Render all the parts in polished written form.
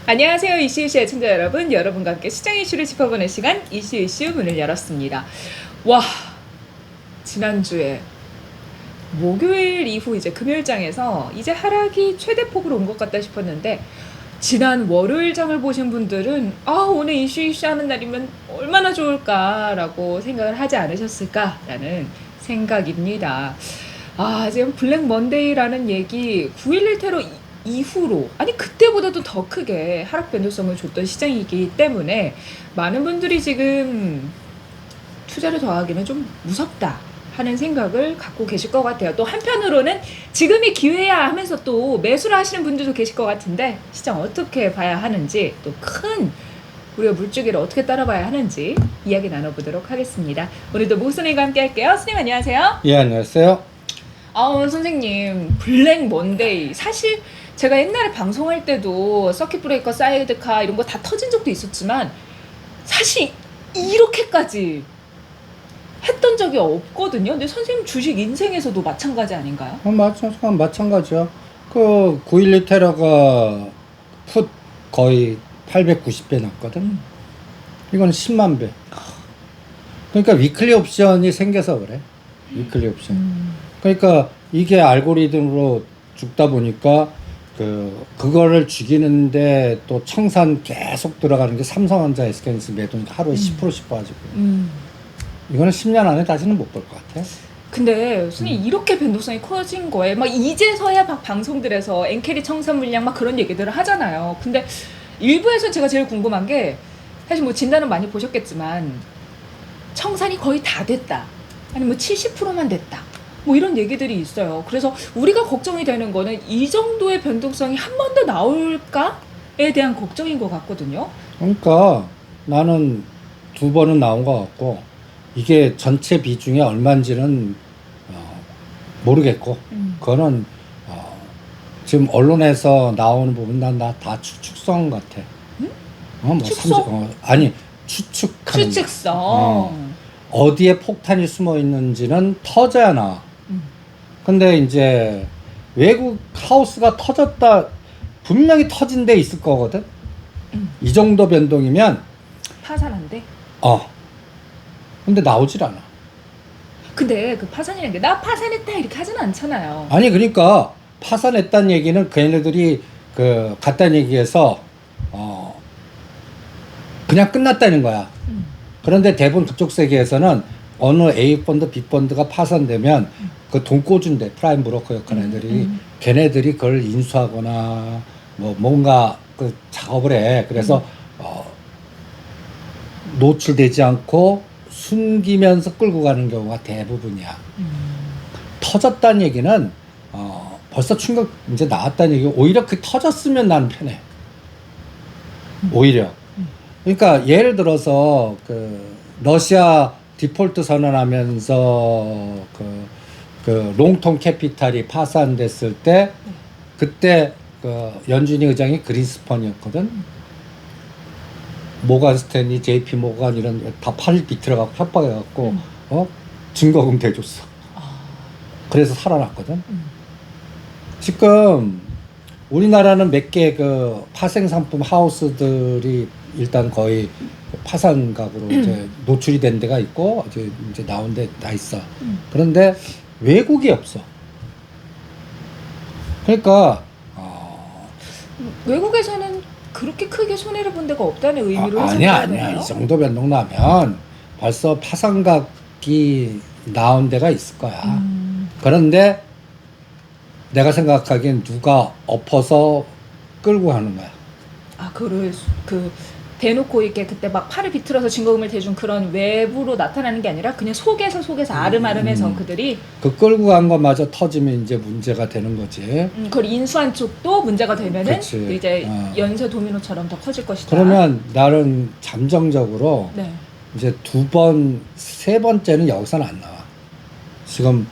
안녕하세요. 이슈이슈 애청자 여러분. 여러분과 함께 시장 이슈를 짚어보는 시간 이슈이슈 문을 열었습니다. 와, 지난주에 목요일 이후 이제 금요일장에서 이제 하락이 최대폭으로 온 것 같다 싶었는데 지난 월요일장을 보신 분들은 오늘 이슈이슈 하는 날이면 얼마나 좋을까라고 생각을 하지 않으셨을까라는 생각입니다. 지금 블랙 먼데이라는 얘기 9.11 테러 이후로 그때보다도 더 크게 하락 변동성을 줬던 시장이기 때문에 많은 분들이 지금 투자를 더 하기는 좀 무섭다 하는 생각을 갖고 계실 것 같아요. 또 한편으로는 지금이 기회야 하면서 또 매수를 하시는 분들도 계실 것 같은데 시장 어떻게 봐야 하는지 또 큰 우리가 물주기를 어떻게 따라봐야 하는지 이야기 나눠보도록 하겠습니다. 오늘도 모 선생님과 함께 할게요. 선생님 안녕하세요. 예, 안녕하세요. 선생님 블랙 먼데이 사실 제가 옛날에 방송할 때도 서킷 브레이커, 사이드카 이런 거 다 터진 적도 있었지만 사실 이렇게까지 했던 적이 없거든요. 근데 선생님 주식 인생에서도 마찬가지 아닌가요? 마찬가지야. 그 9.12 테러가 풋 거의 890배 났거든. 이거는 10만 배. 그러니까 위클리 옵션이 생겨서 그래. 위클리 옵션. 그러니까 이게 알고리즘으로 죽다 보니까 그거를 죽이는데 또 청산 계속 들어가는 게 삼성전자, SK하이닉스 매도니까 하루에 10%씩 빠지고. 이거는 10년 안에 다시는 못 볼 것 같아. 근데 선생님 이렇게 변동성이 커진 거에 막 이제서야 막 방송들에서 엔캐리 청산 물량 막 그런 얘기들을 하잖아요. 근데 일부에서 제가 제일 궁금한 게 사실 뭐 진단은 많이 보셨겠지만 청산이 거의 다 됐다. 아니 뭐 70%만 됐다. 뭐 이런 얘기들이 있어요. 그래서 우리가 걱정이 되는 거는 이 정도의 변동성이 한 번 더 나올까에 대한 걱정인 것 같거든요. 그러니까 나는 2번은 나온 것 같고 이게 전체 비중이 얼마인지는 모르겠고 그거는 지금 언론에서 나오는 부분 난 다 추측성 같아. 축소? 추측하는 추측성. 어디에 폭탄이 숨어 있는지는 터져야 나와. 근데 이제 외국 하우스가 터졌다 분명히 터진 데 있을 거거든. 이 정도 변동이면 파산한데? 근데 나오질 않아. 근데 그 파산이라는 게 나 파산했다 이렇게 하진 않잖아요. 아니 그러니까 파산했다는 얘기는 걔네들이 갖다 얘기해서 그냥 끝났다는 거야. 그런데 대부분 그쪽 세계에서는 어느 A 펀드, B 펀드가 파산되면 그 돈 꿔준대. 프라임 브로커 역할 애들이 걔네들이 그걸 인수하거나 뭔가 그 작업을 해. 그래서 노출되지 않고 숨기면서 끌고 가는 경우가 대부분이야. 터졌다는 얘기는 벌써 충격 이제 나왔다는 얘기. 오히려 그 터졌으면 나는 편해. 오히려. 그러니까 예를 들어서 러시아 디폴트 선언하면서 롱통 캐피탈이 파산됐을 때 그때 연준이 의장이 그린스펀이었거든. 모건 스탠리, JP 모건 이런 다 팔 비틀어갖고 협박해갖고 증거금 대줬어. 그래서 살아났거든. 지금 우리나라는 몇 개 파생 상품 하우스들이 일단 거의 파산각으로 이제 노출이 된 데가 있고 이제 나온 데 다 있어. 그런데 외국이 없어. 그러니까 외국에서는 그렇게 크게 손해를 본 데가 없다는 의미로 아니야. 이 정도 변동 나면 벌써 파산각이 나온 데가 있을 거야. 그런데 내가 생각하기엔 누가 엎어서 끌고 가는 거야. 그거를 대놓고 이렇게 그때 막 팔을 비틀어서 증거금을 대준 그런 외부로 나타나는 게 아니라 그냥 속에서 아름아름해서 그들이 끌고 간 것마저 터지면 이제 문제가 되는 거지. 그걸 인수한 쪽도 문제가 되면은 그치. 이제 연쇄 도미노처럼 더 커질 것이다. 그러면 나는 잠정적으로 네. 이제 2번, 3번째는 여기서는 안 나와. 지금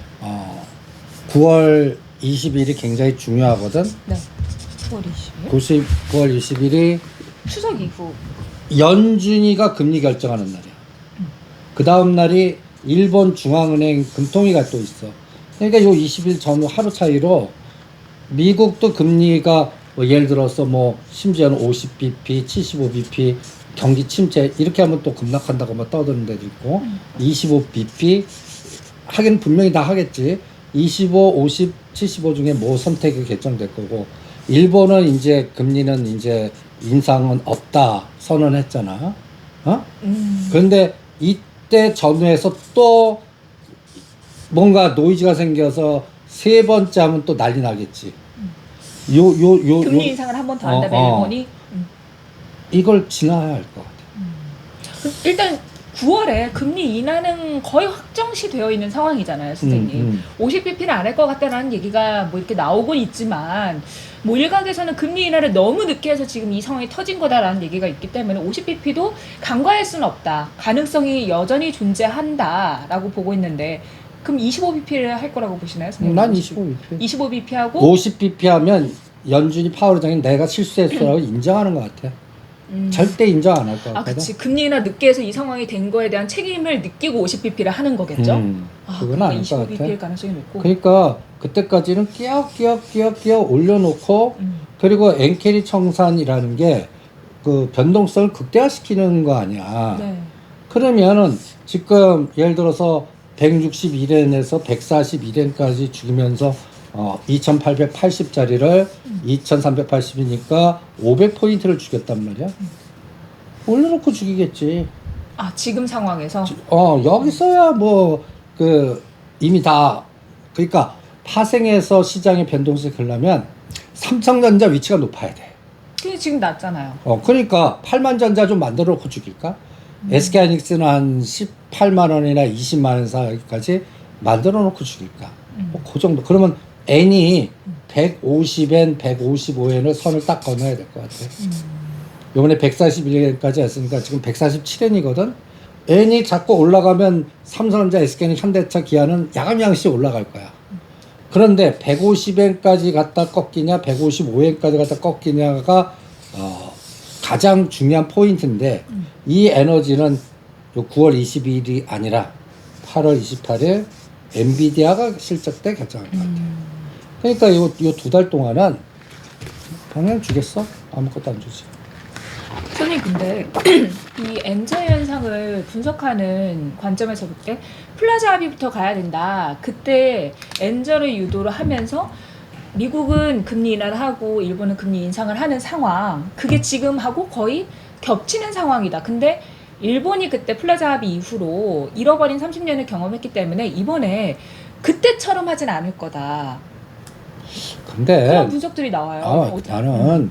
9월 20일이 굉장히 중요하거든. 네. 9월 20일. 9월 20일이 추석 이후. 연준이가 금리 결정하는 날이야. 그 다음 날이 일본 중앙은행 금통위가 또 있어. 그러니까 요 20일 전후 하루 차이로 미국도 금리가 뭐 예를 들어서 뭐 심지어는 50bp, 75bp 경기 침체 이렇게 하면 또 급락한다고 막 떠드는 데도 있고 25bp 하긴 분명히 다 하겠지. 25, 50, 75 중에 뭐 선택이 결정될 거고 일본은 이제 금리는 이제 인상은 없다 선언했잖아. 어? 그런데 이때 전후에서 또 뭔가 노이즈가 생겨서 세 번째 하면 또 난리 나겠지. 금리 인상을 한 번 더 한다면 일본이 이걸 지나야 할 것 같아. 일단 9월에 금리 인하는 거의 확정시 되어 있는 상황이잖아요, 선생님. 50bp는 안 할 것 같다라는 얘기가 뭐 이렇게 나오곤 있지만 뭐 일각에서는 금리 인하를 너무 늦게 해서 지금 이 상황이 터진 거다라는 얘기가 있기 때문에 50bp도 간과할 수는 없다. 가능성이 여전히 존재한다라고 보고 있는데 그럼 25bp를 할 거라고 보시나요, 선생님? 난 25bp. 25bp 하고 50bp 하면 연준이 파월 의장이 내가 실수했어라고 인정하는 것 같아. 절대 인정 안 할 것 같거든. 아, 그치. 금리 인하 늦게 해서 이 상황이 된 거에 대한 책임을 느끼고 50bp를 하는 거겠죠? 그건 아닐 것 같아. 25bp일 가능성이 높고. 그러니까 그때까지는 끼역 올려놓고 그리고 엔캐리 청산이라는 게 그 변동성을 극대화시키는 거 아니야. 네. 그러면은 지금 예를 들어서 161엔에서 141엔까지 죽이면서 2880짜리를 2380이니까 500포인트를 죽였단 말이야. 올려놓고 죽이겠지. 아, 지금 상황에서? 여기서야 뭐 이미 다 그러니까 파생해서 시장의 변동성이 크려면 삼성전자 위치가 높아야 돼. 근데 지금 낮잖아요. 그러니까 8만 전자 좀 만들어 놓고 죽일까? SK하이닉스는 한 18만 원이나 20만 원 사이까지 만들어 놓고 죽일까? 그 정도. 그러면 N이 150엔, 155엔을 선을 딱 건너야 될 것 같아. 요번에 141엔까지 했으니까 지금 147엔이거든? N이 자꾸 올라가면 삼성전자, SK하이닉스, 현대차, 기아는 야금야금씩 올라갈 거야. 그런데 150엔까지 갔다 꺾이냐, 155엔까지 갔다 꺾이냐가 가장 중요한 포인트인데 이 에너지는 요 9월 22일이 아니라 8월 28일 엔비디아가 실적 때 결정할 것 같아요. 그러니까 요 두 달 동안은 방향 주겠어? 아무것도 안 주지. 선생님, 근데 이 엔저 현상을 분석하는 관점에서 볼 때 플라자 합의부터 가야 된다. 그때 엔저를 유도를 하면서 미국은 금리 인하를 하고 일본은 금리 인상을 하는 상황, 그게 지금하고 거의 겹치는 상황이다. 근데 일본이 그때 플라자 합의 이후로 잃어버린 30년을 경험했기 때문에 이번에 그때처럼 하진 않을 거다. 근데 그런 분석들이 나와요. 나는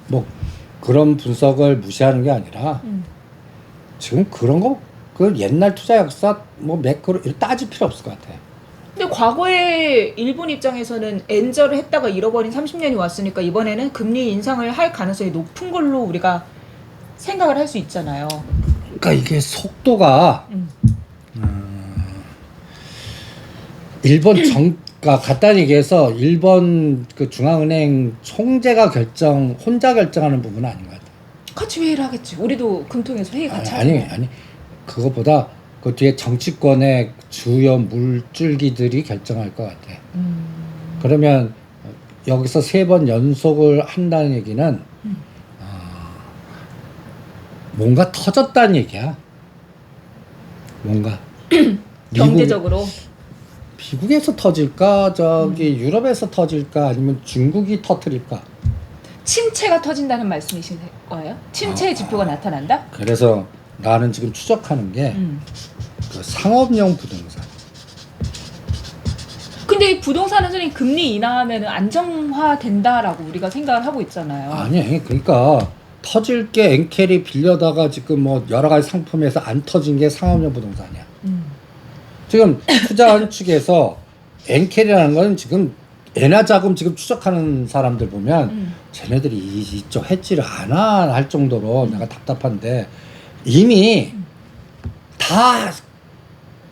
뭐 그런 분석을 무시하는 게 아니라 지금 그런 거 그 옛날 투자 역사 뭐 매크로 이렇게 따질 필요 없을 것 같아. 근데 과거에 일본 입장에서는 엔저를 했다가 잃어버린 30년이 왔으니까 이번에는 금리 인상을 할 가능성이 높은 걸로 우리가 생각을 할 수 있잖아요. 그러니까 이게 속도가 일본 그러니까 간단히 얘기해서 일본 그 중앙은행 총재가 혼자 결정하는 부분은 아닌 것 같아. 같이 회의를 하겠지. 우리도 금통에서 회의 같이 하죠. 아니 그것보다 그 뒤에 정치권의 주요 물줄기들이 결정할 것 같아. 그러면 여기서 3번 연속을 한다는 얘기는 뭔가 터졌다는 얘기야. 뭔가 경제적으로 미국에서 터질까, 유럽에서 터질까, 아니면 중국이 터뜨릴까. 침체가 터진다는 말씀이신 거예요? 침체의 지표가 나타난다? 그래서 나는 지금 추적하는 게 그 상업용 부동산. 근데 이 부동산은 선생님 금리 인하하면 안정화된다라고 우리가 생각을 하고 있잖아요. 아니, 그러니까 터질 게 엔캐리 빌려다가 지금 뭐 여러 가지 상품에서 안 터진 게 상업용 부동산이야. 지금 투자한 측에서 엔캐리라는 건 지금 엔화 자금 지금 추적하는 사람들 보면 쟤네들이 이쪽 해지를 안 할 정도로 내가 답답한데 이미 다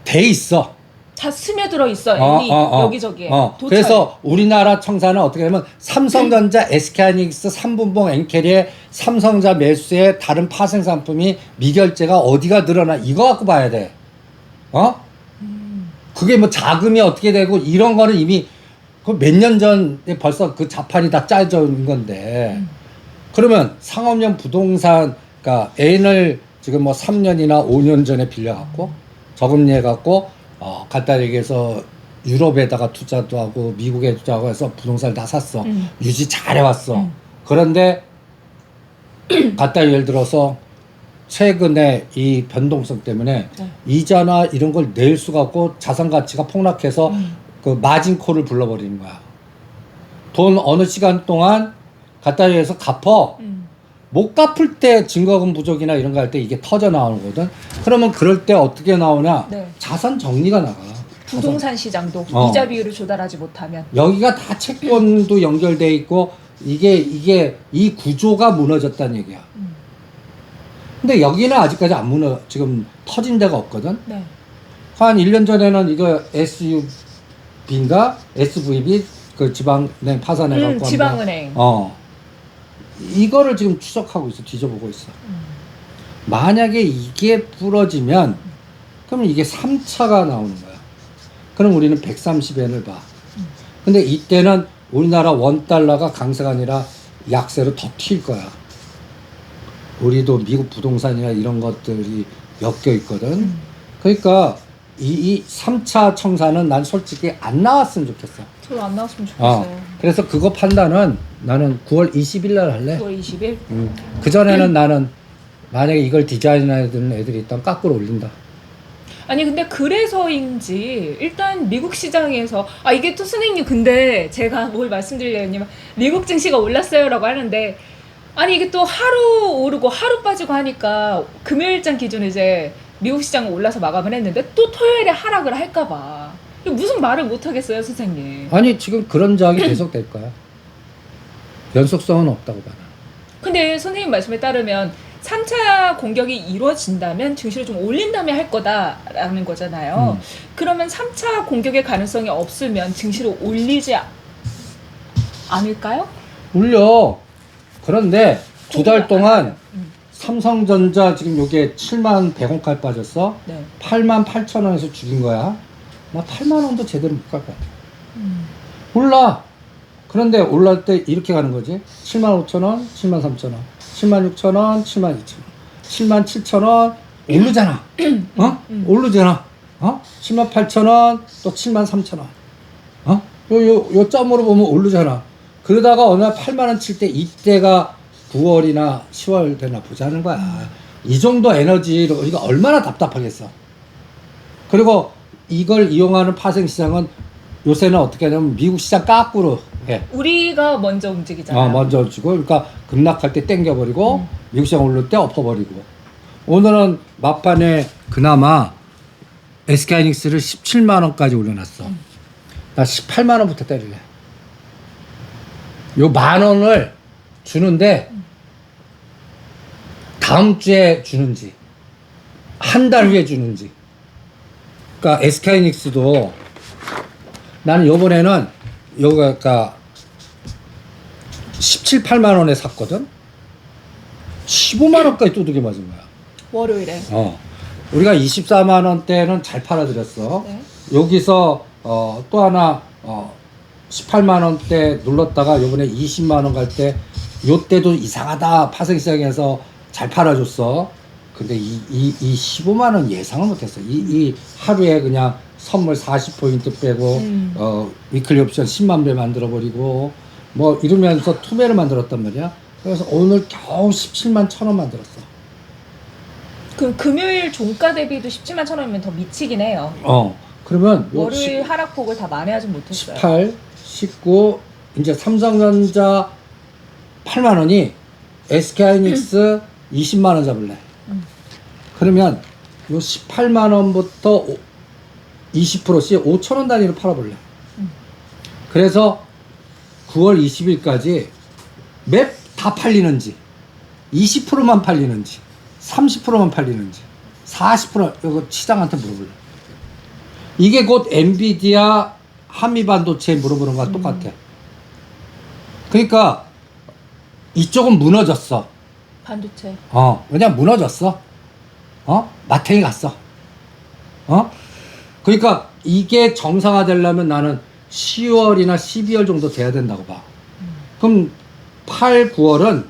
돼 있어. 다 스며들어 있어. 엔이 여기저기에. 그래서 우리나라 청사는 어떻게 되면 삼성전자, SK하이닉스, 삼분봉, 엔캐리의 삼성전자 매수에 다른 파생 상품이 미결제가 어디가 늘어나 이거 갖고 봐야 돼. 그게 뭐 자금이 어떻게 되고 이런 거는 이미 그 몇 년 전에 벌써 그 자판이 다 짜져 있는 건데 그러면 상업용 부동산 그러니까 N을 지금 뭐 3년이나 5년 전에 빌려갖고 저금리해 갖고 간단히 얘기해서 유럽에다가 투자도 하고 미국에 투자하고 해서 부동산을 다 샀어. 유지 잘해왔어. 그런데 간단히 예를 들어서 최근에 이 변동성 때문에 네. 이자나 이런 걸 낼 수가 없고 자산 가치가 폭락해서 그 마진콜을 불러버리는 거야. 돈 어느 시간 동안 간단히 해서 갚어. 못 갚을 때 증거금 부족이나 이런 거 할 때 이게 터져 나오거든. 그러면 그럴 때 어떻게 나오냐? 네. 자산 정리가 나가. 부동산 시장도 이자 비율을 조달하지 못하면 여기가 다 채권도 연결돼 있고 이게 이 구조가 무너졌다는 얘기야. 근데 여기는 아직까지 안 무너 지금 터진 데가 없거든. 네. 한 1년 전에는 이거 SUB인가 SVB 그 지방은행 파산해 갖고 지방은행 이거를 지금 추적하고 있어. 뒤져보고 있어. 만약에 이게 부러지면 그럼 이게 3차가 나오는 거야. 그럼 우리는 130엔을 봐. 근데 이때는 우리나라 원달러가 강세가 아니라 약세로 더 튈 거야. 우리도 미국 부동산이나 이런 것들이 엮여 있거든. 그러니까 이 3차 청산은 난 솔직히 안 나왔으면 좋겠어. 저도 안 나왔으면 좋겠어요. 그래서 그거 판단은 나는 9월 20일 날 할래. 9월 20일? 그전에는 나는 만약에 이걸 디자인해야 되는 애들이 있다면 까꾸로 올린다. 아니 근데 그래서인지 일단 미국 시장에서 이게 또 선생님 근데 제가 뭘 말씀드리려면 미국 증시가 올랐어요라고 하는데 아니 이게 또 하루 오르고 하루 빠지고 하니까 금요일장 기준 이제 미국 시장은 올라서 마감을 했는데 또 토요일에 하락을 할까봐 무슨 말을 못 하겠어요 선생님. 아니 지금 그런 저항이 계속될 거야. 연속성은 없다고 봐. 근데 선생님 말씀에 따르면 3차 공격이 이루어진다면 증시를 좀 올린 다음에 할 거다라는 거잖아요. 그러면 3차 공격의 가능성이 없으면 증시를 올리지 않을까요? 올려. 그런데 두 달 동안 삼성전자 지금 요게 7만 100원까지 빠졌어. 네. 8만 8천 원에서 죽인 거야. 나 8만 원도 제대로 못 갈 것 같아. 올라. 그런데 올라올 때 이렇게 가는 거지. 7만 5천 원, 7만 3천 원, 7만 6천 원, 7만 2천 원, 7만 7천 원 오르잖아. 오르잖아. 7만 8천 원, 또 7만 3천 원. 요 점으로 보면 오르잖아. 그러다가 어느 날 8만 원 칠 때 이때가 9월이나 10월 되나 보자는 거야. 이 정도 에너지로 이거 얼마나 답답하겠어. 그리고 이걸 이용하는 파생시장은 요새는 어떻게 하냐면 미국 시장 까꾸로 해. 우리가 먼저 움직이잖아요. 먼저 주고 그러니까 급락할 때 땡겨버리고 미국 시장 오를 때 엎어버리고. 오늘은 막판에 그나마 SK하이닉스를 17만 원까지 올려놨어. 나 18만 원부터 때릴래. 요 만 원을 주는데 다음 주에 주는지 한 달 후에 주는지. 그러니까 SK하이닉스도 나는 요번에는 요가 17, 8만 원에 샀거든. 15만 원까지 두들겨 맞은 거야. 월요일에. 우리가 24만 원대는 잘 팔아드렸어. 네. 여기서 또 하나 18만 원대 눌렀다가 요번에 20만 원 갈 때 요때도 이상하다 파생시장에서 잘 팔아줬어. 근데 이 15만 원 예상을 못했어. 이 하루에 그냥 선물 40포인트 빼고 위클리 옵션 10만 배 만들어버리고 뭐 이러면서 투매를 만들었단 말이야. 그래서 오늘 겨우 17만 1천 원 만들었어. 그 금요일 종가 대비도 17만 1천 원이면 더 미치긴 해요. 그러면 요 월요일 하락폭을 다 만회하지 못했어요. 18, 19 이제 삼성전자 8만 원이 SK하이닉스 20만 원 잡을래. 그러면 요 18만 원부터 20%씩 5천 원 단위로 팔아볼래. 그래서 9월 20일까지 맵 다 팔리는지 20%만 팔리는지 30%만 팔리는지 40% 이거 시장한테 물어볼래. 이게 곧 엔비디아 한미반도체 물어보는 거랑 똑같아. 그러니까 이쪽은 무너졌어. 반도체. 그냥 무너졌어. 마탱이 갔어. 그러니까 이게 정상화되려면 나는 10월이나 12월 정도 돼야 된다고 봐. 그럼 8, 9월은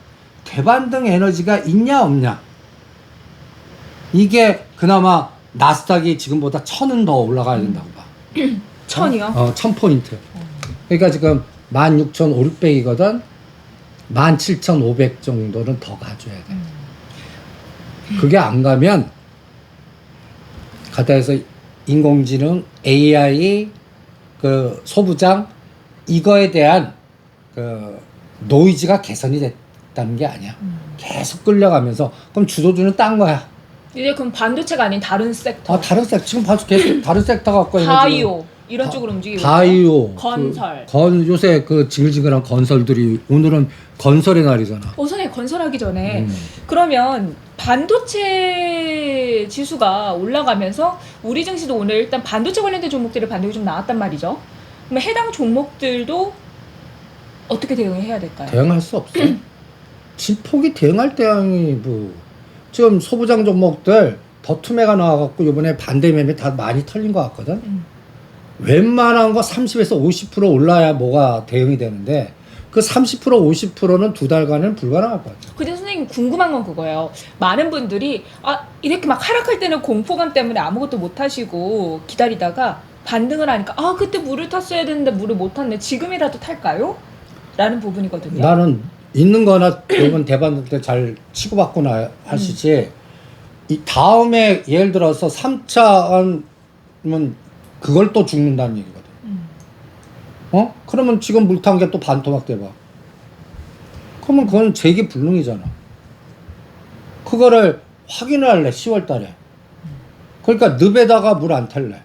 대반등 에너지가 있냐 없냐. 이게 그나마 나스닥이 지금보다 1000은 더 올라가야 된다고 봐. 1000이요? 1000포인트. 그러니까 지금 16,500이거든. 17,500 정도는 더 가줘야 돼. 그게 안 가면 가다해서 인공지능, AI, 그 소부장 이거에 대한 그 노이즈가 개선이 됐다는 게 아니야. 계속 끌려가면서 그럼 주도주는 딴 거야. 이제 그럼 반도체가 아닌 다른 섹터. 다른 섹터 지금 봐서 계속 다른 섹터 갖고 있는 바이오 이런 쪽으로 움직이고 바이오, 건설. 요새 그 징글징글한 건설들이 오늘은 건설의 날이잖아. 선생님 건설하기 전에 그러면 반도체 지수가 올라가면서 우리 증시도 오늘 일단 반도체 관련된 종목들이 반등이 좀 나왔단 말이죠. 그러면 해당 종목들도 어떻게 대응해야 될까요? 대응할 수 없어. 진폭이 대응할 대응이 뭐 지금 소부장 종목들 더투매가 나와갖고 이번에 반대 매매 다 많이 털린 것 같거든. 웬만한 거 30에서 50% 올라야 뭐가 대응이 되는데 그 30% 50%는 두 달간은 불가능할 것 같아요. 근데 선생님 궁금한 건 그거예요. 많은 분들이 이렇게 막 하락할 때는 공포감 때문에 아무것도 못 하시고 기다리다가 반등을 하니까 그때 물을 탔어야 되는데 물을 못 탔네. 지금이라도 탈까요? 라는 부분이거든요. 나는 있는 거나 이번 대반등 때 잘 치고받거나 하시지 이 다음에 예를 들어서 3차는 그걸 또 죽는다는 얘기거든. 그러면 지금 물 탄 게 또 반토막 돼봐. 그러면 그건 재기불능이잖아. 그거를 확인을 할래 10월 달에. 그러니까 늪에다가 물 안 탈래.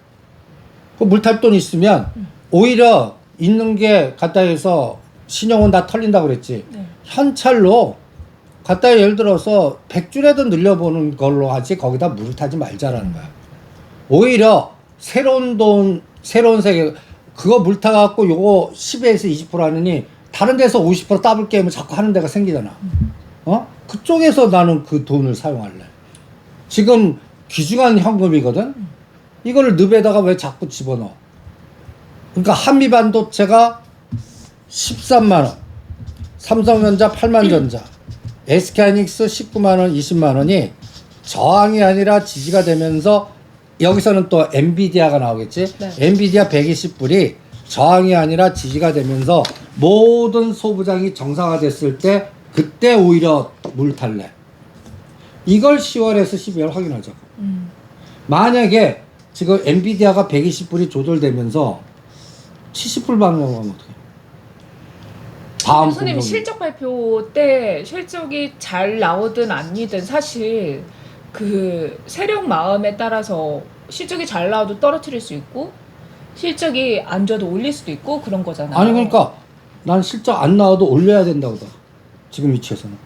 그 물 탈 돈 있으면 오히려 있는 게 갖다 해서 신용은 다 털린다고 그랬지. 네. 현찰로 갖다 예를 들어서 100줄에도 늘려보는 걸로 하지 거기다 물을 타지 말자라는 거야. 오히려 새로운 돈, 새로운 세계 그거 물 타갖고 요거 10에서 20% 하느니 다른 데서 50% 더블 게임을 자꾸 하는 데가 생기잖아. 그쪽에서 나는 그 돈을 사용할래. 지금 귀중한 현금이거든. 이거를 늪에다가 왜 자꾸 집어넣어? 그러니까 한미반도체가 13만 원, 삼성전자 8만 전자, SK하이닉스 19만 원, 20만 원이 저항이 아니라 지지가 되면서 여기서는 또 엔비디아가 나오겠지. 네. 엔비디아 120불이 저항이 아니라 지지가 되면서 모든 소부장이 정상화됐을 때 그때 오히려 물 탈래. 이걸 10월에서 12월 확인하자고. 만약에 지금 엔비디아가 120불이 조절되면서 70불 방향으로 하면 어떡해? 다음 선생님 실적 발표 때 실적이 잘 나오든 아니든 사실 그 세력 마음에 따라서 실적이 잘 나와도 떨어뜨릴 수 있고 실적이 안 좋아도 올릴 수도 있고 그런 거잖아요. 아니 그러니까 난 실적 안 나와도 올려야 된다고 봐. 지금 위치에서는.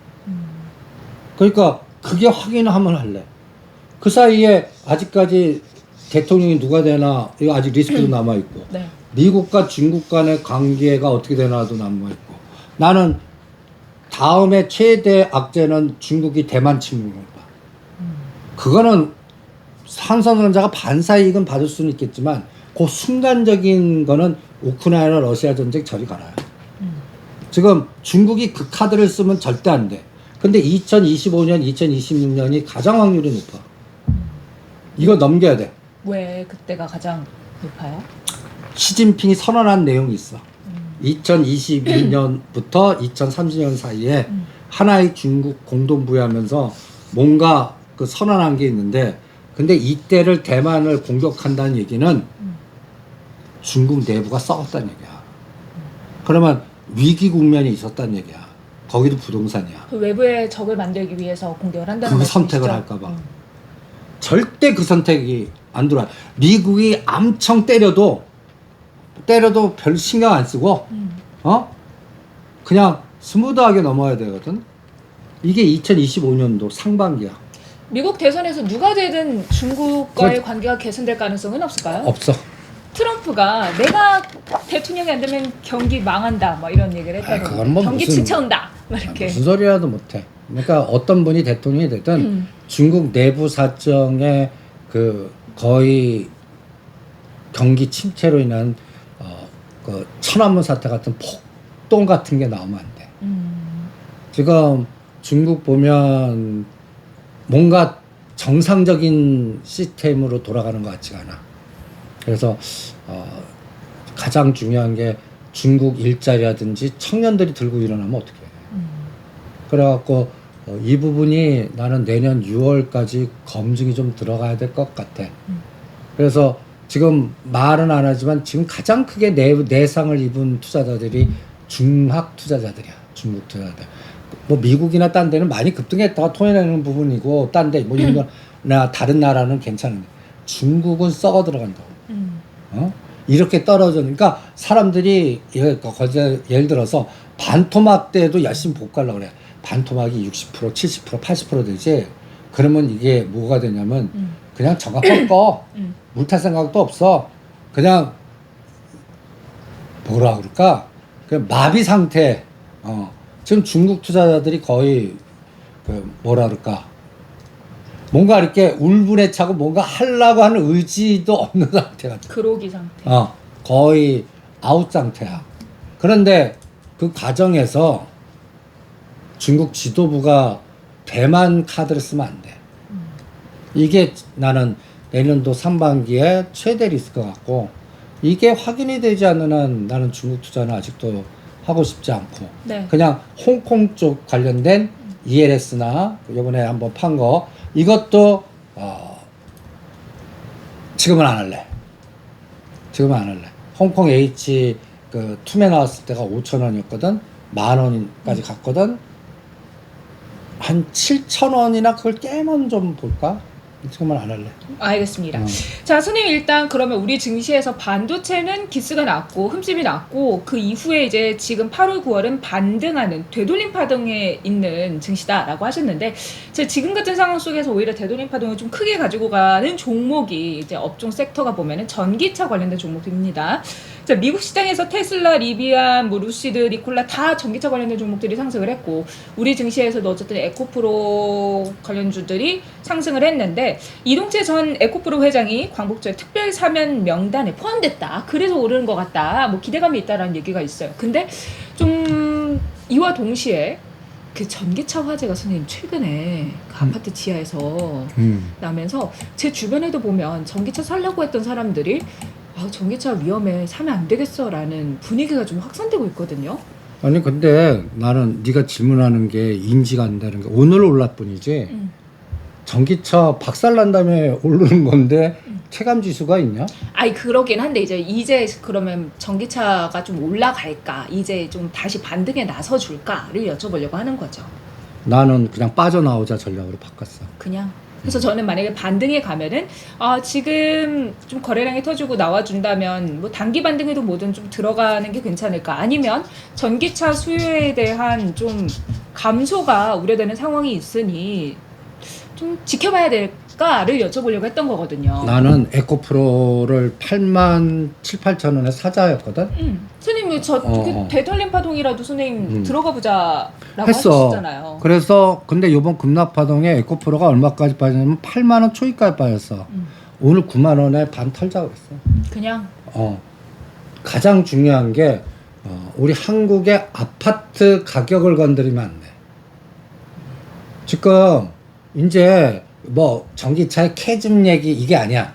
그러니까 그게 확인하면 할래. 그 사이에 아직까지 대통령이 누가 되나 이거 아직 리스크도 남아 있고 네. 미국과 중국 간의 관계가 어떻게 되나도 남아 있고 나는 다음에 최대 악재는 중국이 대만 침공을 봐. 그거는 삼성전자가 반사이익은 받을 수는 있겠지만 그 순간적인 거는 우크라이나 러시아 전쟁 저리 가라요. 지금 중국이 그 카드를 쓰면 절대 안 돼. 근데 2025년, 2026년이 가장 확률이 높아. 이거 넘겨야 돼. 왜 그때가 가장 높아요? 시진핑이 선언한 내용이 있어. 2021년부터 2030년 사이에 하나의 중국 공동 부여하면서 뭔가 그 선언한 게 있는데 근데 이때를 대만을 공격한다는 얘기는 중국 내부가 썩었다는 얘기야. 그러면 위기 국면이 있었다는 얘기야. 거기도 부동산이야. 그 외부의 적을 만들기 위해서 공격을 한다는 그 말씀이시죠? 선택을 할까봐. 절대 그 선택이 안 들어와. 미국이 엄청 때려도 별 신경 안 쓰고 그냥 스무드하게 넘어야 되거든. 이게 2025년도 상반기야. 미국 대선에서 누가 되든 중국과의 관계가 개선될 가능성은 없을까요? 없어. 트럼프가 내가 대통령이 안 되면 경기 망한다 뭐 이런 얘기를 그건 했다는 뭐 경기 무슨- 침체온다 막 이렇게. 무슨 소리라도 못해. 그러니까 어떤 분이 대통령이 되든 중국 내부 사정에 그 거의 경기 침체로 인한 그 천안문 사태 같은 폭동 같은 게 나오면 안 돼. 지금 중국 보면 뭔가 정상적인 시스템으로 돌아가는 것 같지가 않아. 그래서 가장 중요한 게 중국 일자리라든지 청년들이 들고 일어나면 어떻게 해. 그래갖고 이 부분이 나는 내년 6월까지 검증이 좀 들어가야 될 것 같아. 그래서 지금 말은 안 하지만 지금 가장 크게 내상을 입은 투자자들이 중학 투자자들이야. 중국 투자자들. 뭐 미국이나 딴 데는 많이 급등했다가 토해내는 부분이고 딴 데 뭐 인도나 다른 나라는 괜찮은데 중국은 썩어 들어간다고. 이렇게 떨어져. 그러니까 사람들이 예를 들어서 반토막 때도 열심히 복구하려고 그래. 반토막이 60%, 70%, 80% 되지. 그러면 이게 뭐가 되냐면 그냥 저가 꺾어. 물탈 생각도 없어. 그냥 뭐라 그럴까? 그냥 마비 상태. 지금 중국 투자자들이 거의 그 뭐라 그럴까? 뭔가 이렇게 울분에 차고 뭔가 하려고 하는 의지도 없는 상태가. 그로기 상태. 거의 아웃 상태야. 그런데 그 과정에서 중국 지도부가 대만 카드를 쓰면 안 돼. 이게 나는 내년도 상반기에 최대 리스크 같고 이게 확인이 되지 않는 한 나는 중국 투자는 아직도 하고 싶지 않고 네. 그냥 홍콩 쪽 관련된 ELS나 이번에 한번 판 거 이것도 지금은 안 할래. 지금은 안 할래. 홍콩 H 그 투매 나왔을 때가 5,000원이었거든. 10,000원까지 갔거든. 한 7,000원이나 그걸 깨면 좀 볼까? 지금은 안 할래. 알겠습니다. 자, 선생님 일단 그러면 우리 증시에서 반도체는 기스가 났고 흠집이 났고 그 이후에 이제 지금 8월, 9월은 반등하는 되돌림 파동에 있는 증시다라고 하셨는데 지금 같은 상황 속에서 오히려 되돌림 파동을 좀 크게 가지고 가는 종목이 이제 업종 섹터가 보면은 전기차 관련된 종목입니다. 자, 미국 시장에서 테슬라, 리비안, 뭐 루시드, 니콜라 다 전기차 관련된 종목들이 상승을 했고 우리 증시에서도 어쨌든 에코프로 관련주들이 상승을 했는데 이동재 전 에코프로 회장이 광복절 특별 사면 명단에 포함됐다. 그래서 오르는 것 같다. 뭐 기대감이 있다라는 얘기가 있어요. 근데 좀 이와 동시에 그 전기차 화재가 선생님 최근에 그 아파트 지하에서 나면서 제 주변에도 보면 전기차 살려고 했던 사람들이 전기차 위험해 사면 안 되겠어라는 분위기가 좀 확산되고 있거든요. 아니 근데 나는 네가 질문하는 게 인지가 안 되는 게 오늘 올랐 뿐이지 전기차 박살난 다음에 오르는 건데 체감 지수가 있냐? 아니 그러긴 한데 이제 그러면 전기차가 좀 올라갈까 이제 좀 다시 반등에 나서 줄까를 여쭤보려고 하는 거죠. 나는 그냥 빠져나오자 전략으로 바꿨어. 그냥. 그래서 저는 만약에 반등에 가면은 지금 좀 거래량이 터지고 나와준다면 뭐 단기 반등에도 뭐든 좀 들어가는 게 괜찮을까 아니면 전기차 수요에 대한 좀 감소가 우려되는 상황이 있으니 좀 지켜봐야 될까를 여쭤보려고 했던 거거든요. 나는 에코프로를 8만 7, 8천 원에 사자였거든. 선생님 그 되돌림 파동이라도 선생님 들어가 보자라고 했어. 하셨잖아요. 그래서 근데 이번 급락파동에 에코프로가 얼마까지 빠졌냐면 8만 원 초입까지 빠졌어. 오늘 9만 원에 반 털자고 했어. 그냥 가장 중요한 게 우리 한국의 아파트 가격을 건드리면 안 돼. 지금 이제 뭐 전기차의 캐즘 얘기 이게 아니야.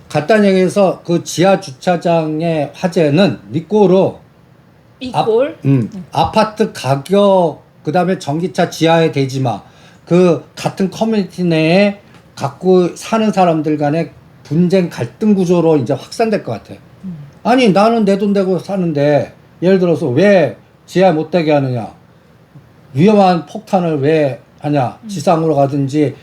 간단히 얘기해서 그 지하 주차장의 화재는 니꼬로 이꼴 아파트 가격 그다음에 전기차 지하에 대지 마. 그 같은 커뮤니티 내에 갖고 사는 사람들 간의 분쟁 갈등 구조로 이제 확산될 것 같아. 아니 나는 내 돈 대고 사는데 예를 들어서 왜 지하 못 되게 하느냐? 위험한 폭탄을 왜 하냐? 지상으로 가든지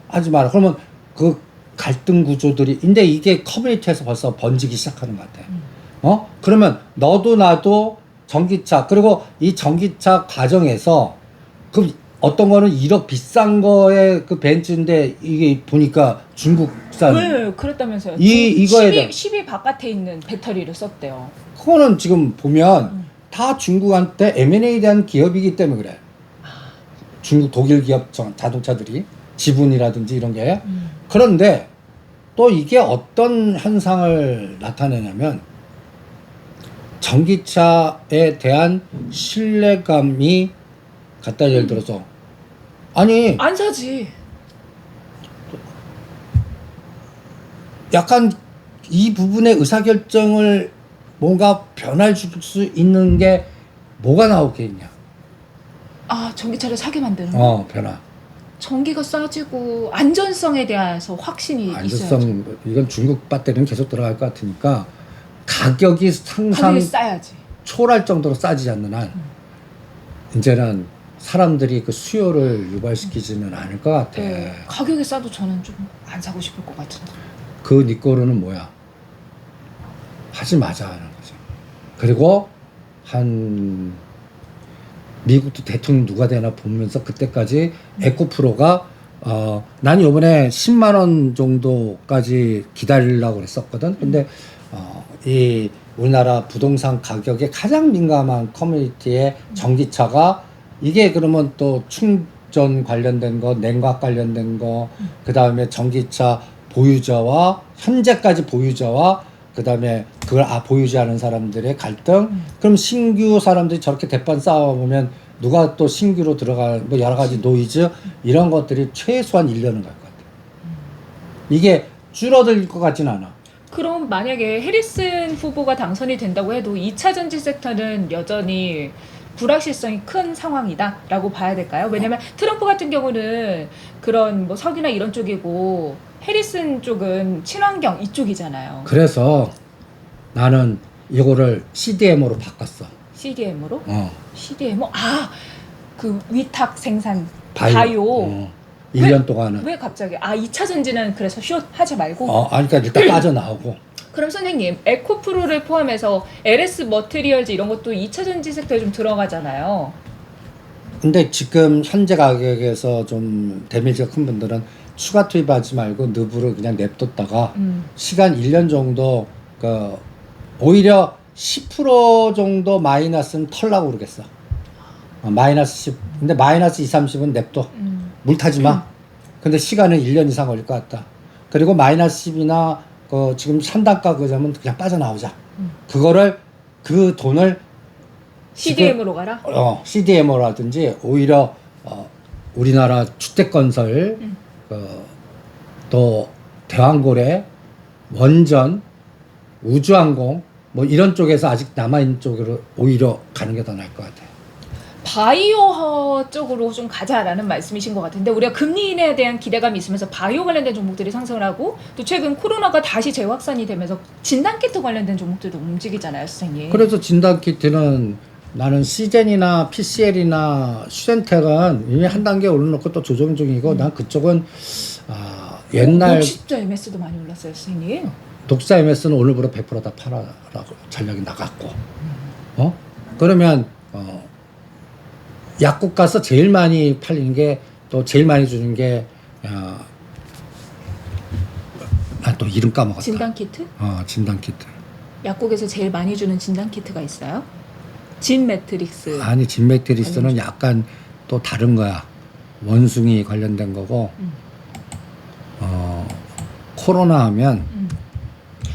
하지 마라. 그러면 그 갈등 구조들이 근데 이게 커뮤니티에서 벌써 번지기 시작하는 것 같아. 그러면 너도 나도 전기차 그리고 이 전기차 과정에서 그 어떤 거는 1억 비싼 거에 그 벤츠인데 이게 보니까 중국산 네, 그랬다면서요. 이거에 10이 바깥에 있는 배터리를 썼대요. 그거는 지금 보면 다 중국한테 M&A에 대한 기업이기 때문에 그래. 중국 독일 기업 자동차들이 지분이라든지 이런 게 그런데 또 이게 어떤 현상을 나타내냐면 전기차에 대한 신뢰감이 갖다 예를 들어서 아니 안 사지. 약간 이 부분의 의사결정을 뭔가 변화를 줄 수 있는 게 뭐가 나오겠냐. 아, 전기차를 사게 만드는 거. 변화. 전기가 싸지고 안전성에 대해서 확신이 있어야죠. 안전성 이건 중국 배터리는 계속 들어갈 것 같으니까 가격이 항상 가격이 싸야지. 초월할 정도로 싸지 않는 한 이제는 사람들이 그 수요를 유발시키지는 않을 것 같아. 네. 가격이 싸도 저는 좀 안 사고 싶을 것 같은데. 그 네 거로는 뭐야? 하지 마자 하는 거지. 그리고 한 미국도 대통령 누가 되나 보면서 그때까지 에코프로가 난 이번에 10만 원 정도까지 기다리려고 그랬었거든. 근데 이 우리나라 부동산 가격에 가장 민감한 커뮤니티의 전기차가 이게 그러면 또 충전 관련된 거, 냉각 관련된 거, 그 다음에 전기차 보유자와 현재까지 보유자와 그 다음에 그걸 보유자하는 사람들의 갈등. 그럼 신규 사람들이 저렇게 대판 싸워보면 누가 또 신규로 들어가 뭐 여러 가지 노이즈 이런 것들이 최소한 1년은 갈 것 같아. 이게 줄어들 것 같진 않아. 그럼 만약에 해리슨 후보가 당선이 된다고 해도 2차 전지 섹터는 여전히 불확실성이 큰 상황이다라고 봐야 될까요? 왜냐면 트럼프 같은 경우는 그런 뭐 석유나 이런 쪽이고 해리슨 쪽은 친환경 이쪽이잖아요. 그래서 나는 이거를 CDMO로 바꿨어. CDM으로? 어. CDMO? 아, 그 위탁 생산 바이오. 1년 동안은. 왜 갑자기? 아, 2차 전지는 그래서 숏 하지 말고? 그러니까 일단 빠져나오고. 그럼 선생님, 에코프로를 포함해서 LS 머티리얼즈 이런 것도 2차 전지 섹터에 좀 들어가잖아요. 근데 지금 현재 가격에서 좀 데미지가 큰 분들은 추가 투입하지 말고 늪으로 그냥 냅뒀다가 시간 1년 정도 오히려 10% 정도 마이너스는 털라고 그러겠어. 마이너스 10. 근데 마이너스 2, 30은 냅둬. 물 타지 마. 근데 시간은 1년 이상 걸릴 것 같다. 그리고 마이너스 10이나 지금 산단가 그자면 그냥 빠져나오자. 그거를 그 돈을 CDM으로 가라? CDMO라든지 오히려 우리나라 주택건설 또 대왕고래 원전 우주항공 뭐 이런 쪽에서 아직 남아있는 쪽으로 오히려 가는 게 더 나을 것 같아요. 바이오 쪽으로 좀 가자라는 말씀이신 것 같은데 우리가 금리 인하에 대한 기대감이 있으면서 바이오 관련된 종목들이 상승을 하고 또 최근 코로나가 다시 재확산이 되면서 진단키트 관련된 종목들도 움직이잖아요, 선생님. 그래서 진단키트는 나는 시젠이나 PCL이나 슈젠텍은 이미 한 단계 올려놓고 또 조정 중이고 난 그쪽은 옛날 녹십자 MS도 많이 올랐어요, 선생님. 독자 MS는 오늘부로 100% 다 팔아라고 전략이 나갔고 그러면 약국 가서 제일 많이 팔리는 게 또 제일 많이 주는 게 또 이름 까먹었다. 진단키트? 진단키트. 약국에서 제일 많이 주는 진단키트가 있어요? 진 매트릭스. 아니 진맥트리스는 약간 또 다른 거야. 원숭이 관련된 거고 코로나 하면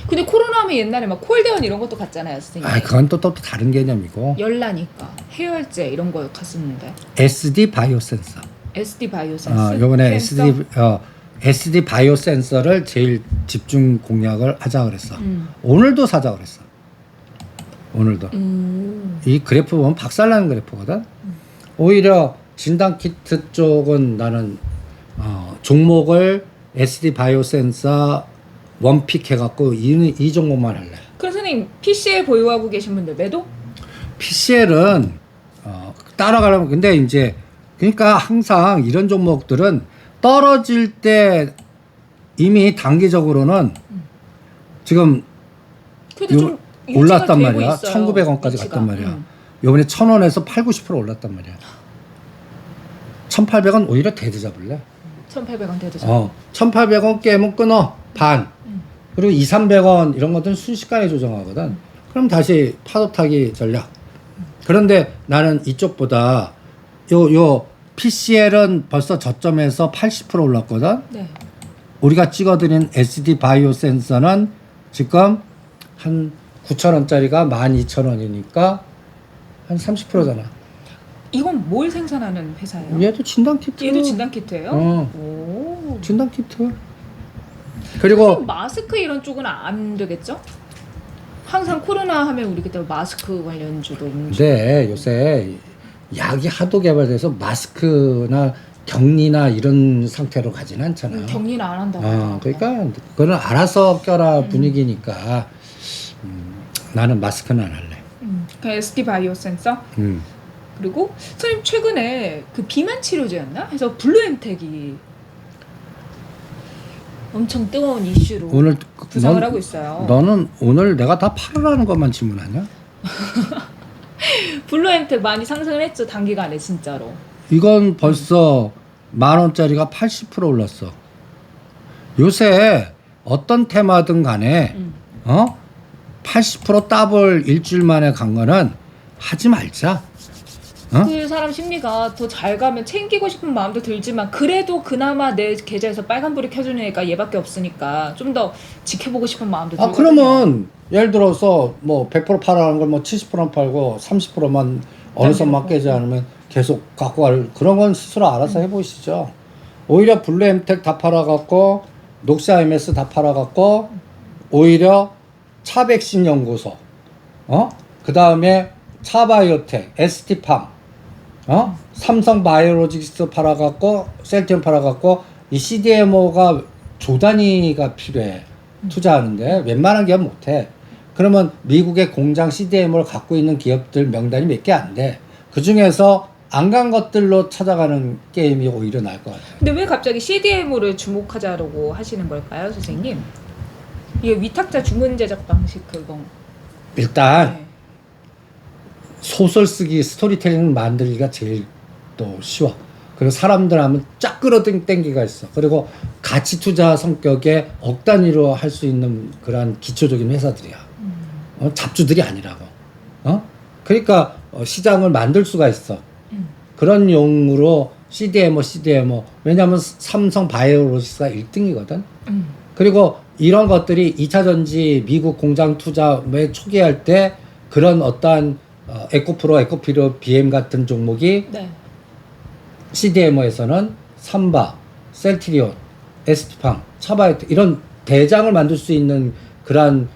근데 코로나 하면 옛날에 막 콜대원 이런 것도 갔잖아요, 선생님. 그건 또 다른 개념이고. 열나니까 해열제 이런 거 갔었는데. SD 바이오 센서. SD 바이오 센서. 요번에 SD 바이오 센서를 제일 집중 공략을 하자 그랬어. 오늘도 사자 그랬어. 오늘도. 이 그래프 보면 박살나는 그래프거든. 오히려 진단 키트 쪽은 나는 종목을 SD 바이오 센서 원픽 해갖고 이 종목만 할래. 그럼 선생님 PCL 보유하고 계신 분들 매도? PCL은 따라가려면 근데 이제 그러니까 항상 이런 종목들은 떨어질 때 이미 단기적으로는 지금 그래도 좀 올랐단 유지가 되고 말이야. 있어요, 1900원까지 위치가. 갔단 말이야. 요번에 1000원에서 8, 90% 올랐단 말이야. 1800원 오히려 대드 잡을래? 1,800원 대도 1800원 깨면 끊어. 반. 그리고 2, 300원 이런 것들은 순식간에 조정하거든. 그럼 다시 파도 타기 전략. 그런데 나는 이쪽보다 요 PCL은 벌써 저점에서 80% 올랐거든. 네. 우리가 찍어드린 SD 바이오 센서는 지금 한 9,000원짜리가 12,000원이니까 한 30%잖아. 이건 뭘 생산하는 회사예요? 얘도 진단 키트. 얘도 진단 키트예요? 어. 오. 진단 키트. 그리고 마스크 이런 쪽은 안 되겠죠? 항상 코로나 하면 우리 그때 마스크 관련주도 근데 요새 약이 하도 개발돼서 마스크나 격리나 이런 상태로 가진 않잖아. 격리는 안 한다고. 그러니까 그거는 알아서 껴라 분위기니까 나는 마스크는 안 할래. 그 ST 바이오 센서. 그리고 선생님 최근에 그 비만 치료제였나? 해서 블루엠텍이 엄청 뜨거운 이슈로 오늘 부상을 하고 있어요. 너는 오늘 내가 다 팔으라는 것만 질문하냐? 블루엠텍 많이 상승을 했죠 단기간에 진짜로. 이건 벌써 10,000원짜리가 80% 올랐어. 요새 어떤 테마든 간에 80% 더블 일주일 만에 간 거는 하지 말자. 그 사람 심리가 더 잘 가면 챙기고 싶은 마음도 들지만 그래도 그나마 내 계좌에서 빨간불이 켜주는 애가 얘밖에 없으니까 좀 더 지켜보고 싶은 마음도 들거든요. 그러면 예를 들어서 뭐 100% 팔아라는 걸 뭐 70% 팔고 30%만 어느 선만 깨지 않으면 계속 갖고 갈 그런 건 스스로 알아서 해보시죠. 오히려 블루엠텍 다 팔아갖고 녹사 MS 다 팔아갖고 오히려 차백신 연구소, 그 다음에 차바이오텍, ST팜, 삼성 바이오로직스 팔아갖고 셀티움 팔아갖고 이 CDMO가 조 단위가 필요해. 투자하는데 웬만한 기업 못해. 그러면 미국의 공장 CDMO를 갖고 있는 기업들 명단이 몇 개 안 돼. 그 중에서 안 간 것들로 찾아가는 게임이 오히려 나을 것 같아요. 근데 왜 갑자기 CDMO를 주목하자고 하시는 걸까요, 선생님? 이게 위탁자 주문 제작 방식 그거. 일단 네. 소설 쓰기, 스토리텔링 만들기가 제일 또 쉬워. 그리고 사람들 하면 쫙 끌어당기가 있어. 그리고 가치 투자 성격의 억 단위로 할 수 있는 그런 기초적인 회사들이야. 잡주들이 아니라고. 그러니까 시장을 만들 수가 있어. 그런 용으로 CDMO. 왜냐하면 삼성 바이오로직스가 1등이거든. 그리고 이런 것들이 2차 전지 미국 공장 투자에 초기 할 때 그런 어떠한 에코프로, 에코피로, BM 같은 종목이 네. CDMO에서는 삼바, 셀트리온, ST팜, 차바이오텍 이런 대장을 만들 수 있는 그런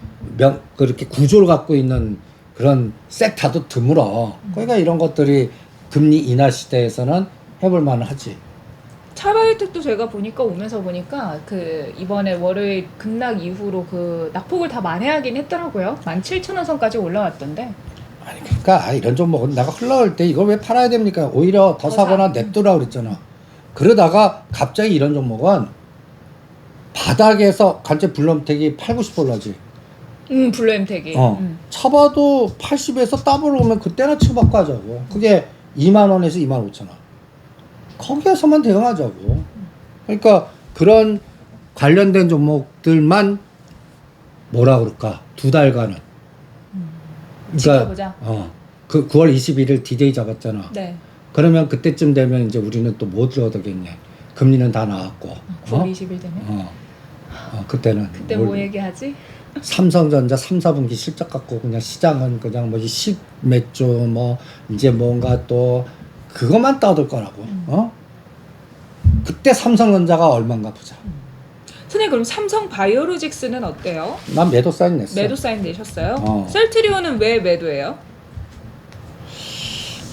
그렇게 구조를 갖고 있는 그런 섹터도 드물어. 그러니까 이런 것들이 금리 인하 시대에서는 해볼 만하지. 차바이오텍도 제가 오면서 보니까 그 이번에 월요일 급락 이후로 그 낙폭을 다 만회하긴 했더라고요. 17,000원 선까지 올라왔던데. 아니 그러니까 이런 종목은 내가 흘러갈 때 이걸 왜 팔아야 됩니까? 오히려 더 사거나 냅두라 그랬잖아. 그러다가 갑자기 이런 종목은 바닥에서 간째 블루엠텍이 8, 90 올라지. 블루엠텍이. 쳐봐도 80에서 더블 오면 그때나 치고받고 하자고. 그게 20,000원에서 25,000원. 거기에서만 대응하자고. 그러니까 그런 관련된 종목들만 뭐라 그럴까? 2달간은. 지켜보자. 그 9월 21일 D-Day 잡았잖아. 네. 그러면 그때쯤 되면 이제 우리는 또 뭐 얻어겠냐. 금리는 다 나왔고. 9월 20일 되면. 그때는. 그때 뭐 얘기하지? 삼성전자 3, 4분기 실적 갖고 그냥 시장은 그냥 뭐 10 몇 조 뭐 이제 뭔가 또 그것만 떠들 거라고. 그때 삼성전자가 얼마인가 보자. 선생님 그럼 삼성 바이오로직스는 어때요? 난 매도 사인 냈어. 매도 사인 내셨어요? 셀트리온은 왜 매도해요?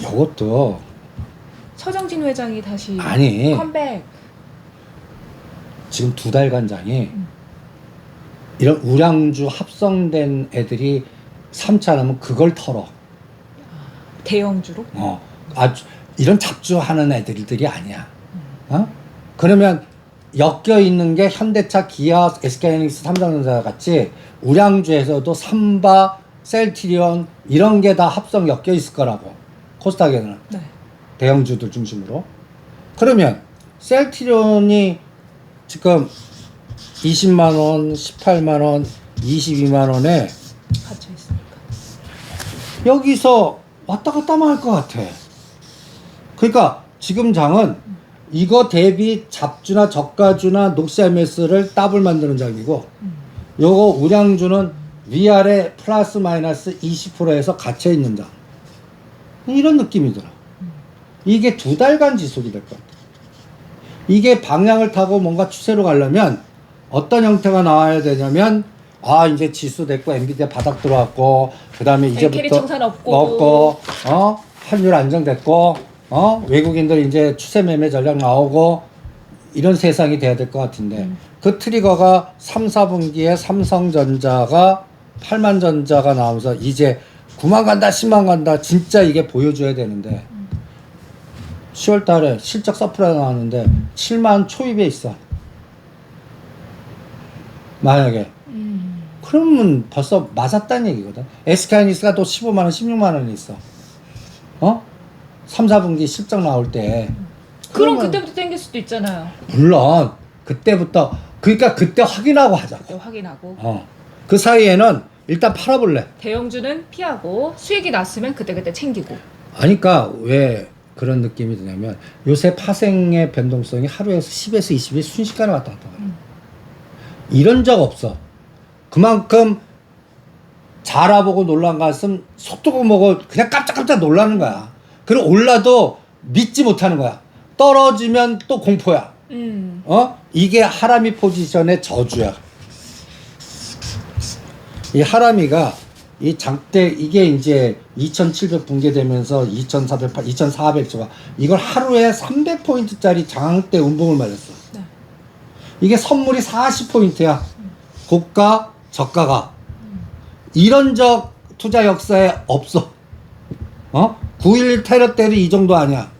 이것도 서정진 회장이 다시 아니. 컴백. 지금 2달간 장이 이런 우량주 합성된 애들이 3차 하면 그걸 털어. 대형주로? 아주 이런 잡주하는 애들이 아니야. 그러면 엮여 있는 게 현대차, 기아, SK하이닉스, 삼성전자 같이 우량주에서도 삼바, 셀트리온 이런 게 다 합성 엮여 있을 거라고. 코스닥에는. 네. 대형주들 중심으로. 그러면 셀트리온이 지금 20만 원, 18만 원, 22만 원에 갇혀 있으니까. 여기서 왔다 갔다만 할 것 같아. 그러니까 지금 장은 이거 대비 잡주나 저가주나 녹사 MS를 더블 만드는 장이고 요거 우량주는 위아래 플러스 마이너스 20%에서 갇혀 있는 장. 이런 느낌이더라. 이게 2달간 지속이 될 것 같아. 이게 방향을 타고 뭔가 추세로 가려면 어떤 형태가 나와야 되냐면, 아, 이제 지수 됐고, 엔비디아 바닥 들어왔고, 그 다음에 이제부터 청산 없고, 환율 안정됐고, 외국인들 이제 추세 매매 전략 나오고, 이런 세상이 돼야 될 것 같은데, 그 트리거가 3, 4분기에 삼성전자가 8만 전자가 나오면서 이제 9만 간다, 10만 간다, 진짜 이게 보여줘야 되는데, 10월 달에 실적 서프라이 나왔는데 7만 초입에 있어. 만약에. 그러면 벌써 맞았다는 얘기거든. SK하이닉스가 또 15만 원, 16만 원이 있어. 3, 4분기 실적 나올 때. 그럼 그때부터 땡길 수도 있잖아요. 물론 그때부터, 그러니까 그때 확인하고 하자고. 그때 확인하고. 그 사이에는 일단 팔아볼래. 대형주는 피하고 수익이 났으면 그때그때 챙기고. 그러니까 왜 그런 느낌이 드냐면, 요새 파생의 변동성이 하루에서 10에서 20이 순식간에 왔다 갔다 가요. 이런 적 없어. 그만큼 잘 알아보고 놀란 것은 속도 보고 그냥 깜짝깜짝 놀라는 거야. 그리고 올라도 믿지 못하는 거야. 떨어지면 또 공포야. 이게 하라미 포지션의 저주야. 이 하라미가 이 장대, 이게 이제 2700 붕괴되면서 2408, 2400조가 이걸 하루에 300포인트짜리 장대 운봉을 맞았어. 네. 이게 선물이 40포인트야. 고가, 저가가. 이런 적 투자 역사에 없어. 9.11 테러 때도 이 정도 아니야.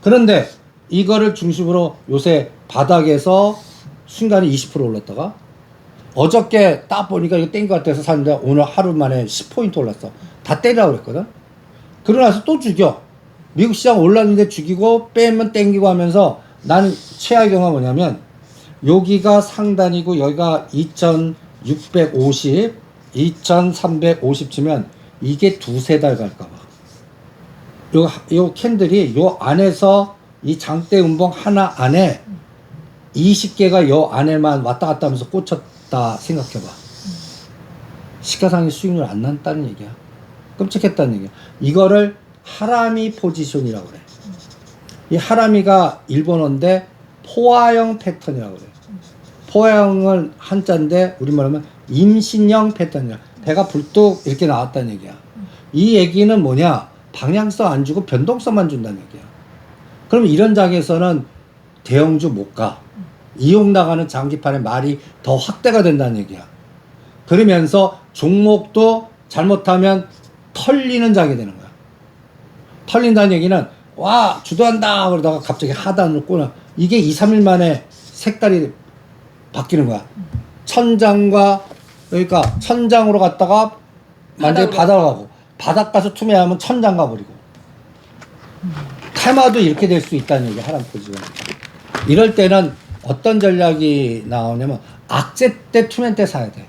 그런데 이거를 중심으로 요새 바닥에서 순간에 20% 올랐다가, 어저께 딱 보니까 이거 땡긴 것 같아서 샀는데 오늘 하루 만에 10포인트 올랐어. 다 때리라고 그랬거든. 그러고 나서 또 죽여. 미국 시장 올랐는데 죽이고 빼면 땡기고 하면서, 나는 최악의 경우가 뭐냐면, 여기가 상단이고 여기가 2650, 2350 치면 이게 두세 달 갈까봐. 요 캔들이 요 안에서 이 장대 음봉 하나 안에 20개가 요 안에만 왔다 갔다 하면서 꽂혔다 생각해봐. 시가상의 수익률 안 난다는 얘기야. 끔찍했다는 얘기야. 이거를 하라미 포지션이라고 그래. 이 하라미가 일본어인데 포화형 패턴이라고 그래. 포화형은 한자인데 우리말로 하면 임신형 패턴이야. 배가 불뚝 이렇게 나왔다는 얘기야. 이 얘기는 뭐냐? 방향성 안 주고 변동성만 준다는 얘기야. 그럼 이런 장에서는 대형주 못 가. 이용 나가는 장기판의 말이 더 확대가 된다는 얘기야. 그러면서 종목도 잘못하면 털리는 장이 되는 거야. 털린다는 얘기는, 와, 주도한다 그러다가 갑자기 하단으로 꼬나. 이게 2, 3일 만에 색깔이 바뀌는 거야. 천장과, 그러니까 천장으로 갔다가 완전히 바닥으로 가고, 바닥 가서 투매하면 천장 가버리고. 테마도 이렇게 될 수 있다는 얘기야, 하란 포지션. 이럴 때는 어떤 전략이 나오냐면, 악재 때 투매 때 사야 돼.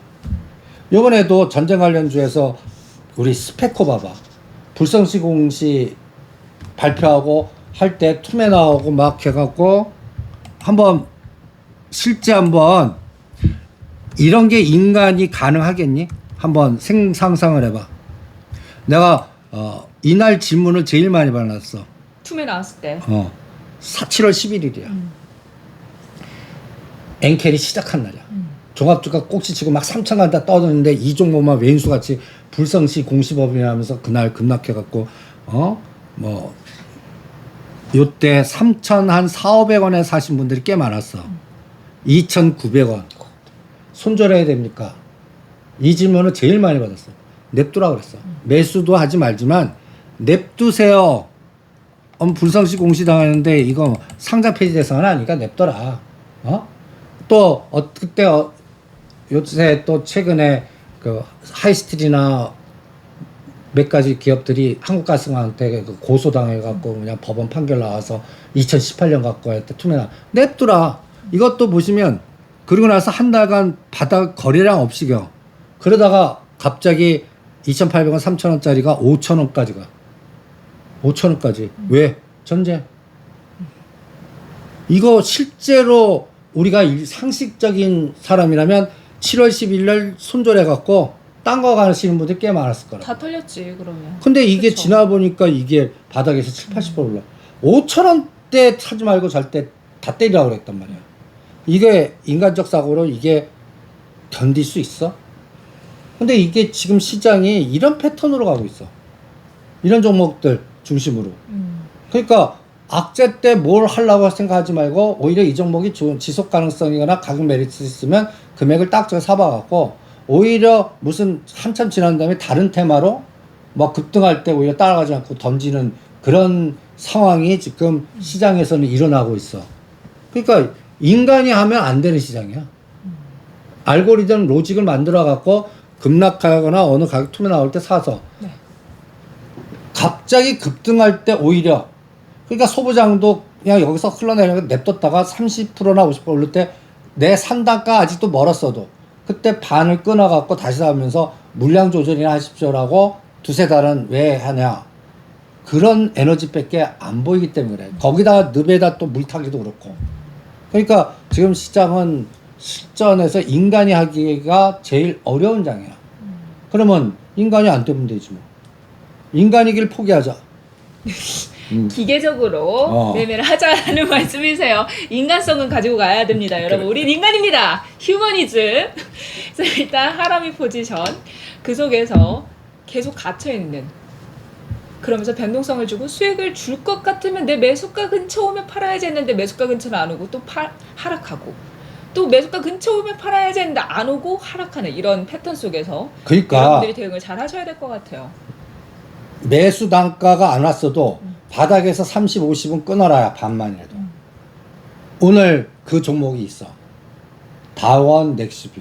요번에도 전쟁 관련주에서 우리 스페코 봐봐. 불성시 공시 발표하고 할 때 투매 나오고 막 해갖고, 한번 실제 한번 이런 게 인간이 가능하겠니? 한번 상상을 해봐. 내가 이날 질문을 제일 많이 받았어. 투매 나왔을 때. 7월 11일이야. 엔켈이 시작한 날이야. 종합주가 꼭지치고 막 3천 간다 떠드는데 이 종목만 왼수같이 불성시 공시법이라 하면서 그날 급락해갖고 뭐 요때 3천 한 4,500원에 사신 분들이 꽤 많았어. 2,900원. 손절해야 됩니까? 이 질문을 제일 많이 받았어. 냅두라 그랬어. 매수도 하지 말지만 냅두세요. 불성시 공시당하는데 이거 상장 폐지 대상은 아니니까 냅둬라. 또 그때 요새 또 최근에 그 하이스트리나 몇 가지 기업들이 한국가스공한테 고소당해갖고 그냥 법원 판결 나와서 2018년 갖고 했대 투매나 냅두라. 이것도 보시면 그리고 나서 한 달간 바닥 거래량 없이겨. 그러다가 갑자기 2,800원, 3,000원짜리가 5,000원까지 가. 5,000원까지. 왜? 전쟁. 이거 실제로 우리가 상식적인 사람이라면 7월 10일 날 손절해갖고 딴 거 가시는 분들 꽤 많았을 거라. 다 털렸지 그러면. 근데 이게 그쵸. 지나 보니까 이게 바닥에서 7, 80% 올라. 5,000원대 사지 말고 절대 다 때리라고 그랬단 말이야. 이게 인간적 사고로 이게 견딜 수 있어? 근데 이게 지금 시장이 이런 패턴으로 가고 있어. 이런 종목들 중심으로. 그러니까 악재 때 뭘 하려고 생각하지 말고 오히려 이 종목이 좋은 지속 가능성이거나 가격 메리트 있으면 금액을 딱 사봐갖고 오히려 무슨 한참 지난 다음에 다른 테마로 뭐 급등할 때 오히려 따라가지 않고 던지는 그런 상황이 지금 시장에서는 일어나고 있어. 그러니까 인간이 하면 안 되는 시장이야. 알고리즘 로직을 만들어 갖고 급락하거나 어느 가격 tum에 나올 때 사서 네. 갑자기 급등할 때 오히려 그러니까 소부장도 그냥 여기서 흘러내려가 냅뒀다가 30%나 50% 오를 때 내 산단가 아직도 멀었어도 그때 반을 끊어갖고 다시 사면서 물량 조절이나 하십시오라고 두세 달은 왜 하냐. 그런 에너지밖에 안 보이기 때문에 그래. 거기다가 늪에다 또 물타기도 그렇고. 그러니까 지금 시장은 실전에서 인간이 하기가 제일 어려운 장이야. 그러면 인간이 안 되면 되지 뭐. 인간이길 포기하자. 기계적으로 매매를 하자는 말씀이세요. 인간성은 가지고 가야 됩니다, 여러분. 우린 인간입니다. 휴머니즘. 그래서 일단 하람이 포지션 그 속에서 계속 갇혀 있는. 그러면서 변동성을 주고 수익을 줄 것 같으면 내 매수가 근처 오면 팔아야지 했는데 매수가 근처는 안 오고 또 하락하고. 또 매수가 근처 오면 팔아야지 했는데 안 오고 하락하는 이런 패턴 속에서 그러니까 여러분들이 대응을 잘 하셔야 될 것 같아요. 매수 단가가 안 왔어도 바닥에서 30, 50은 끊어라야 반만이라도. 오늘 그 종목이 있어. 다원 넥스뷰.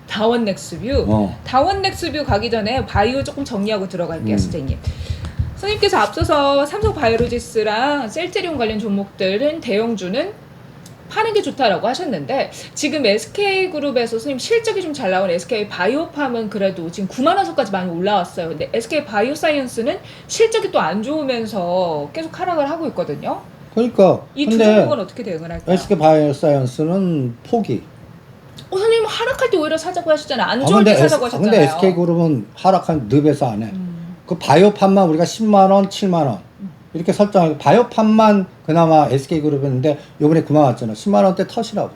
다원 넥스뷰. 다원 넥스뷰 가기 전에 바이오 조금 정리하고 들어갈게요, 선생님. 선생님께서 앞서서 삼성 바이오로지스랑 셀트리온 관련 종목들은 대형주는 파는 게 좋다라고 하셨는데 지금 SK그룹에서 선생님 실적이 좀 잘 나온 SK 바이오팜은 그래도 지금 9만 원 선까지 많이 올라왔어요. 근데 SK 바이오사이언스는 실적이 또 안 좋으면서 계속 하락을 하고 있거든요. 그러니까 이 두 종목은 어떻게 대응을 할까요? SK 바이오사이언스는 포기. 선생님 하락할 때 오히려 사자고 하셨잖아요. 안 좋을 때 사자고 하셨잖아요. 근데 SK그룹은 하락한 늪에서 안 해. 그 바이오팜만 우리가 10만 원, 7만 원 이렇게 설정하고 바이오팜만 그나마 SK그룹이었는데 요번에 그만 왔잖아. 10만 원대 터시라고.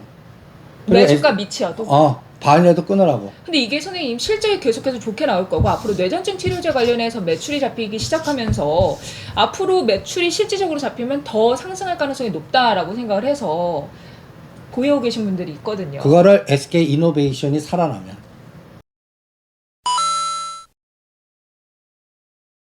매수가 미치어도. 반이라도 끊으라고. 근데 이게 선생님 실적이 계속해서 좋게 나올 거고 앞으로 뇌전증 치료제 관련해서 매출이 잡히기 시작하면서 앞으로 매출이 실질적으로 잡히면 더 상승할 가능성이 높다라고 생각을 해서 보유하고 계신 분들이 있거든요. 그거를 SK 이노베이션이 살아나면